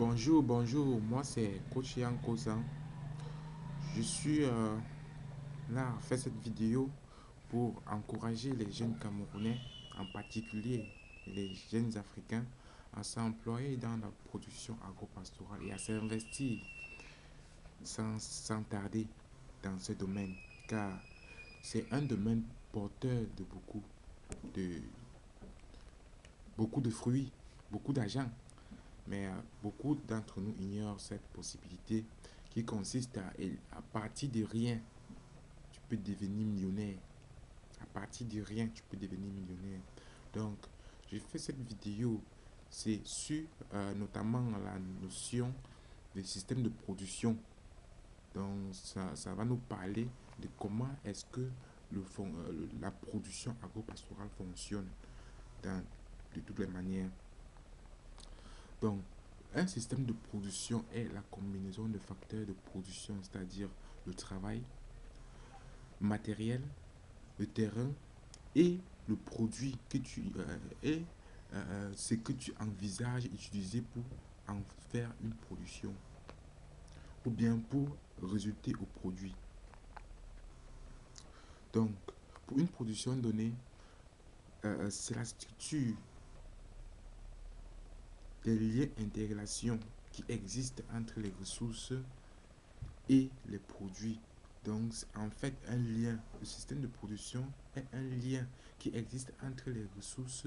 Bonjour, moi c'est Coach Yang Kozan. Je suis là à faire cette vidéo pour encourager les jeunes Camerounais, en particulier les jeunes Africains, à s'employer dans la production agro-pastorale et à s'investir sans tarder dans ce domaine, car c'est un domaine porteur de de, beaucoup de fruits, beaucoup d'argent. Mais beaucoup d'entre nous ignorent cette possibilité qui consiste à partir de rien, tu peux devenir millionnaire. À partir de rien, tu peux devenir millionnaire. Donc, j'ai fait cette vidéo, c'est sur notamment la notion des systèmes de production. Donc, ça va nous parler de comment est-ce que la production agro-pastorale fonctionne de toutes les manières. Donc, un système de production est la combinaison de facteurs de production, c'est-à-dire le travail, le matériel, le terrain et le produit que ce que tu envisages utiliser pour en faire une production ou bien pour résulter au produit. Donc, pour une production donnée, c'est la structure des liens d'intégration qui existent entre les ressources et les produits. Donc, en fait, un lien, le système de production est un lien qui existe entre les ressources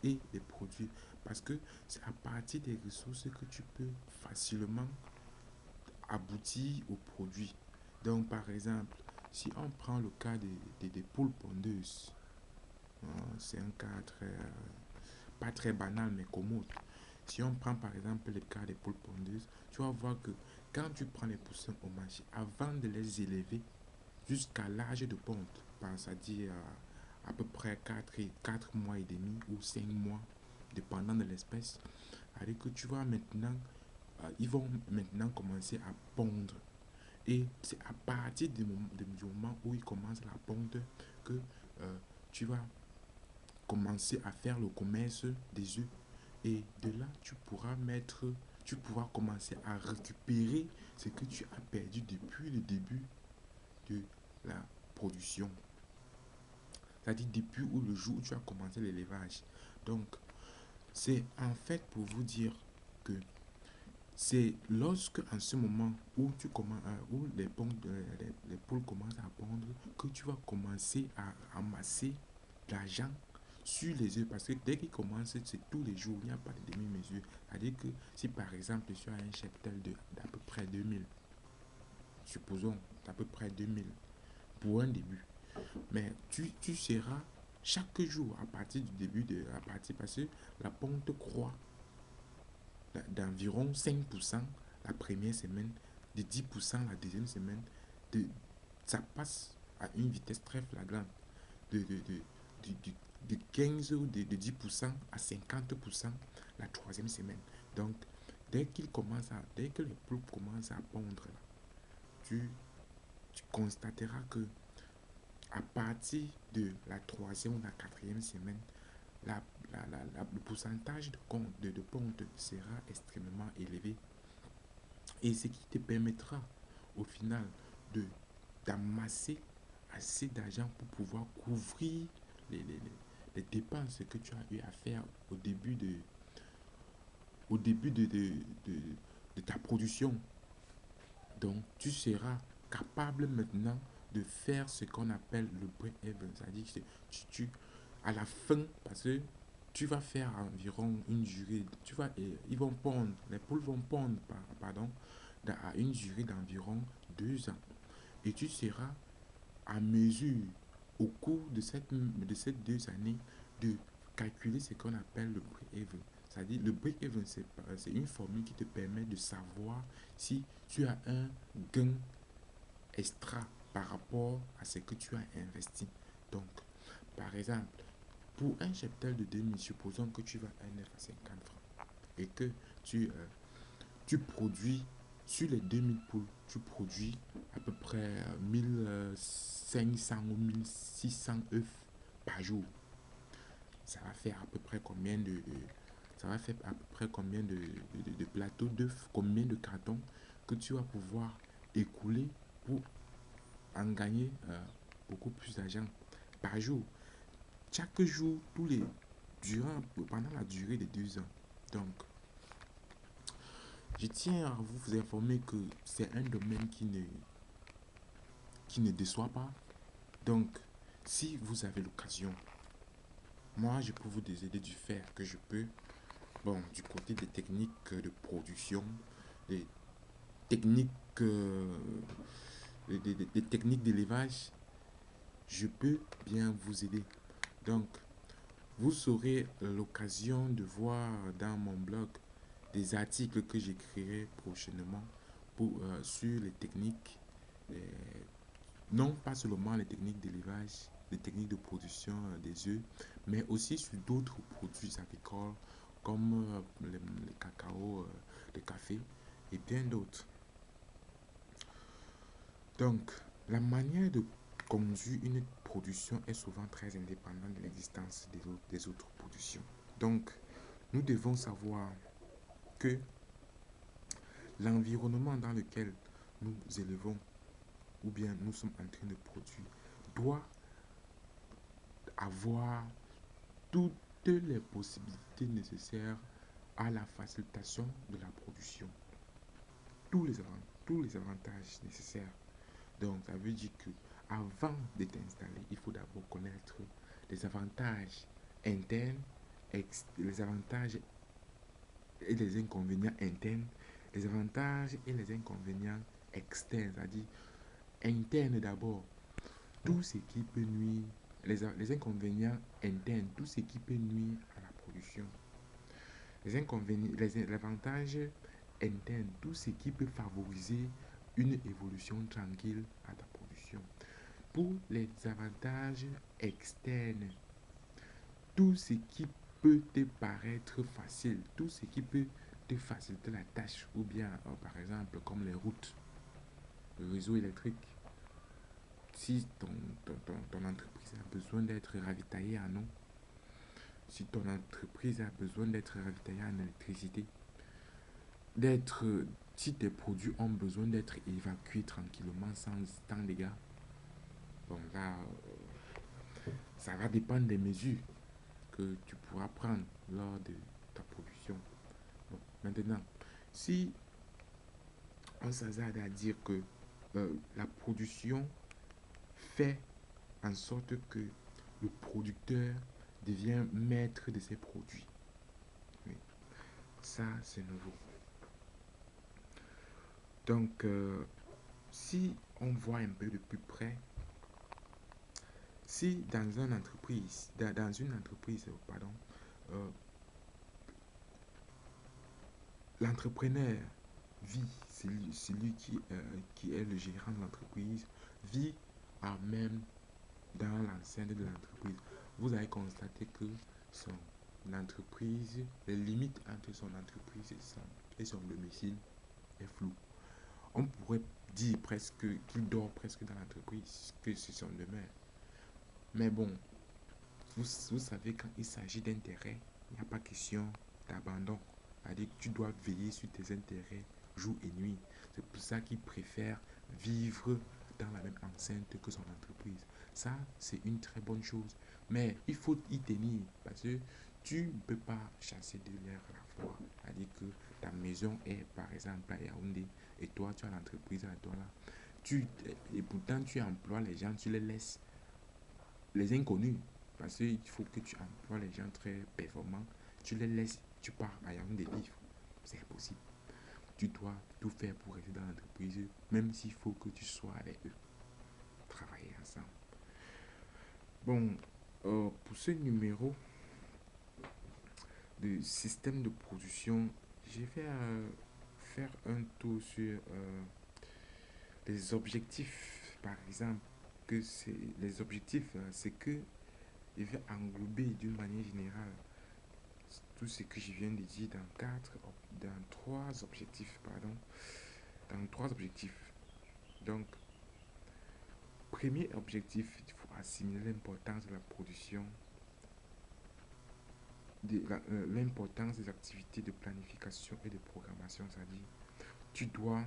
et les produits. Parce que c'est à partir des ressources que tu peux facilement aboutir au produit. Donc, par exemple, si on prend le cas des poules pondeuses, c'est un cas pas très banal mais commode. Si on prend par exemple le cas des poules pondeuses, tu vas voir que quand tu prends les poussins au marché, avant de les élever jusqu'à l'âge de ponte, c'est-à-dire à peu près 4 mois et demi ou 5 mois, dépendant de l'espèce, avec que tu vas maintenant, ils vont maintenant commencer à pondre. Et c'est à partir du moment où ils commencent la ponte que tu vas commencer à faire le commerce des œufs. Et de là, tu pourras commencer à récupérer ce que tu as perdu depuis le début de la production. C'est-à-dire depuis le jour où tu as commencé l'élevage. Donc, c'est en fait pour vous dire que c'est lorsque en ce moment où où les poules commencent à pondre que tu vas commencer à amasser de l'argent sur les œufs, parce que dès qu'ils commencent c'est tous les jours, il n'y a pas de demi-mesure. C'est-à-dire que si par exemple tu as un cheptel d'à peu près 2000, supposons d'à peu près 2000 pour un début, mais tu seras chaque jour à partir du début de la partie, parce que la ponte croît d'environ 5% la première semaine, de 10% la deuxième semaine, de, ça passe à une vitesse très flagrante de, de 15 ou de 10% à 50% la troisième semaine. Donc, dès que les poules commencent à pondre, là, tu constateras que à partir de la troisième ou la quatrième semaine, le pourcentage de ponte sera extrêmement élevé. Et ce qui te permettra au final de d'amasser assez d'argent pour pouvoir couvrir les, les, les, les dépenses que tu as eu à faire au début de ta production. Donc, tu seras capable maintenant de faire ce qu'on appelle le break-even. C'est-à-dire que à la fin, parce que tu vas faire environ une durée, ils vont pondre, les poules vont pondre, pardon, à une durée d'environ 2 ans. Et tu seras à mesure, au cours de ces 2 années, de calculer ce qu'on appelle le break-even. C'est-à-dire, le break-even, c'est une formule qui te permet de savoir si tu as un gain extra par rapport à ce que tu as investi. Donc, par exemple, pour un cheptel de 2000, supposons que tu vas à 9 à 50 francs et que tu produis sur les 2000 poules, tu produis à peu près 1500 ou 1600 œufs par jour. Ça va faire à peu près combien ça va faire à peu près combien de plateaux, combien de cartons que tu vas pouvoir écouler pour en gagner beaucoup plus d'argent par jour. Chaque jour, pendant la durée de 2 ans. Donc, je tiens à vous informer que c'est un domaine qui ne déçoit pas. Donc, si vous avez l'occasion, moi, je peux vous aider du faire que je peux. Bon, du côté des techniques de production, des techniques, des techniques d'élevage, je peux bien vous aider. Donc, vous aurez l'occasion de voir dans mon blog des articles que j'écrirai prochainement sur les techniques, euh, non pas seulement les techniques d'élevage, les techniques de production des œufs, mais aussi sur d'autres produits agricoles comme le cacao, le café et bien d'autres. Donc, la manière de conduire une production est souvent très indépendante de l'existence des autres productions. Donc, nous devons savoir que l'environnement dans lequel nous élevons ou bien nous sommes en train de produire doit avoir toutes les possibilités nécessaires à la facilitation de la production. Tous les avantages nécessaires. Donc, ça veut dire que avant de t'installer, il faut d'abord connaître les avantages internes, les avantages et les inconvénients internes, les avantages et les inconvénients externes, c'est-à-dire internes d'abord, tout ce qui peut nuire, les inconvénients internes, tout ce qui peut nuire à la production, les inconvénients, les avantages internes, tout ce qui peut favoriser une évolution tranquille à ta production. Pour les avantages externes, tout ce qui peut te paraître facile, tout ce qui peut te faciliter la tâche, ou bien par exemple comme les routes, le réseau électrique. Si ton entreprise a besoin d'être ravitaillée en eau, si ton entreprise a besoin d'être ravitaillée en électricité, si tes produits ont besoin d'être évacués tranquillement sans dégâts, bon là, ça va dépendre des mesures que tu pourras prendre lors de ta production. Bon, maintenant, si on s'hasarde à dire que la production fait en sorte que le producteur devient maître de ses produits. Oui, ça, c'est nouveau. Donc, si on voit un peu de plus près, si dans une entreprise, pardon, euh, l'entrepreneur vit, celui qui est le gérant de l'entreprise, vit à même dans l'enceinte de l'entreprise. Vous allez constater que son entreprise, les limites entre son entreprise et son domicile est floue. On pourrait dire presque qu'il dort presque dans l'entreprise, que c'est son demeure. Mais bon, vous savez, quand il s'agit d'intérêt, il n'y a pas question d'abandon. C'est-à-dire que tu dois veiller sur tes intérêts jour et nuit. C'est pour ça qu'il préfère vivre dans la même enceinte que son entreprise. Ça, c'est une très bonne chose. Mais il faut y tenir parce que tu ne peux pas chasser de l'air à la fois. C'est-à-dire que ta maison est par exemple à Yaoundé et toi tu as l'entreprise à toi là. Et pourtant tu emploies les gens, tu les laisses, les inconnus, parce qu'il faut que tu emploies les gens très performants, tu les laisses, tu pars à Yaoundé vivre. C'est impossible. Tu dois tout faire pour rester dans l'entreprise, même s'il faut que tu sois avec eux. Travailler ensemble. Bon, pour ce numéro de système de production, je vais faire un tour sur les objectifs, par exemple. Les objectifs, c'est que je vais englober d'une manière générale tout ce que je viens de dire dans trois objectifs, pardon, dans trois objectifs. Donc, premier objectif, il faut assimiler l'importance de la production l'importance des activités de planification et de programmation, c'est-à-dire tu dois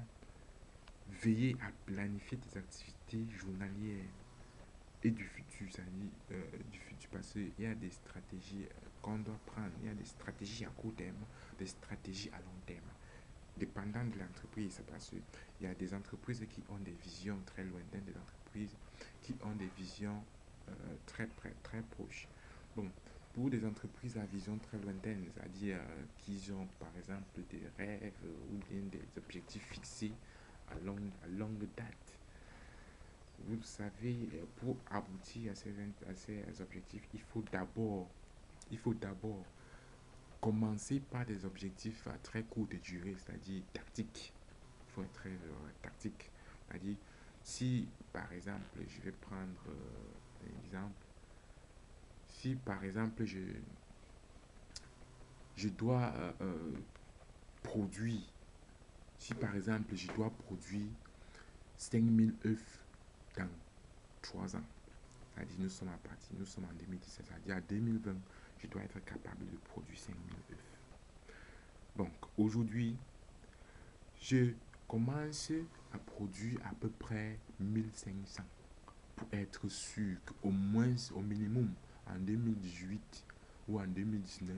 veiller à planifier tes activités journalières et du futur, c'est-à-dire du futur, parce qu'il y a des stratégies qu'on doit prendre, il y a des stratégies à court terme, des stratégies à long terme, dépendant de l'entreprise, parce qu'il y a des entreprises qui ont des visions très lointaines, des entreprises qui ont des visions très proches. Bon, pour des entreprises à vision très lointaine, c'est-à-dire qui ont par exemple des rêves ou bien des objectifs fixés à longue date, vous savez, pour aboutir à ces objectifs, il faut d'abord commencer par des objectifs à très courte durée, c'est-à-dire tactiques. Il faut être très tactique. C'est-à-dire, si par exemple, je vais prendre un exemple, si par exemple, je dois produire, si par exemple, je dois produire 5000 œufs dans 3 ans, c'est-à-dire nous sommes nous sommes en 2017, c'est-à-dire à 2020, je dois être capable de produire 5000 œufs. Donc aujourd'hui, je commence à produire à peu près 1500 pour être sûr qu'au moins, au minimum, en 2018 ou en 2019,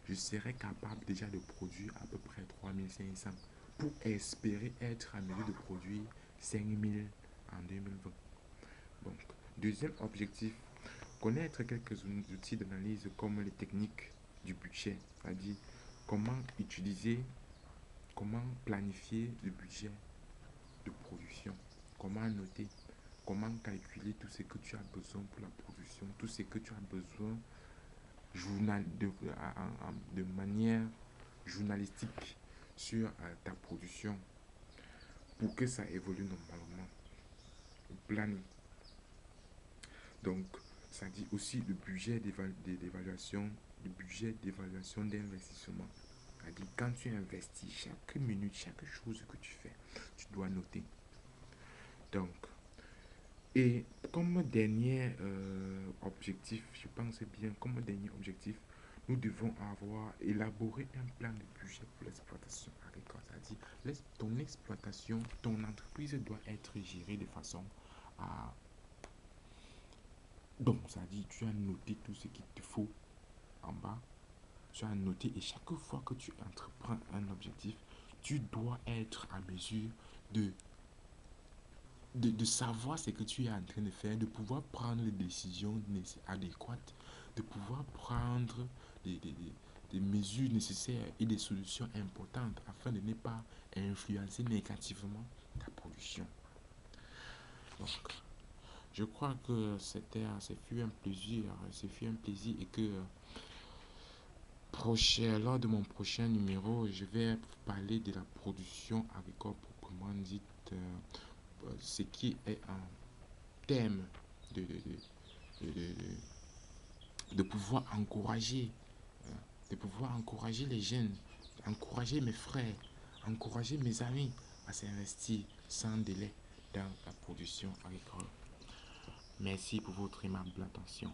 je serai capable déjà de produire à peu près 3500 pour espérer être à mesure de produire 5000 en 2020. Donc, deuxième objectif, connaître quelques outils d'analyse comme les techniques du budget, c'est-à-dire comment utiliser, comment planifier le budget de production, comment noter, comment calculer tout ce que tu as besoin pour la production, tout ce que tu as besoin de manière journalistique sur ta production pour que ça évolue normalement. Planning. Donc, ça dit aussi le budget d'évaluation, le budget d'évaluation d'investissement. C'est-à-dire, quand tu investis, chaque minute, chaque chose que tu fais, tu dois noter. Donc, et comme dernier objectif, je pense bien, comme dernier objectif, nous devons avoir élaboré un plan de budget pour l'exploitation agricole. C'est-à-dire, ton exploitation, ton entreprise doit être gérée de façon à... Donc, ça dit, tu as noté tout ce qu'il te faut en bas. Tu as noté et chaque fois que tu entreprends un objectif, tu dois être à mesure de de savoir ce que tu es en train de faire, de pouvoir prendre les décisions adéquates, de pouvoir prendre des mesures nécessaires et des solutions importantes afin de ne pas influencer négativement ta production. Donc, je crois que ce fut un plaisir, et que lors de mon prochain numéro, je vais parler de la production agricole proprement dite, ce qui est un thème de, de, de, de, de pouvoir encourager, les jeunes, encourager mes frères, encourager mes amis à s'investir sans délai dans la production agricole. Merci pour votre aimable attention.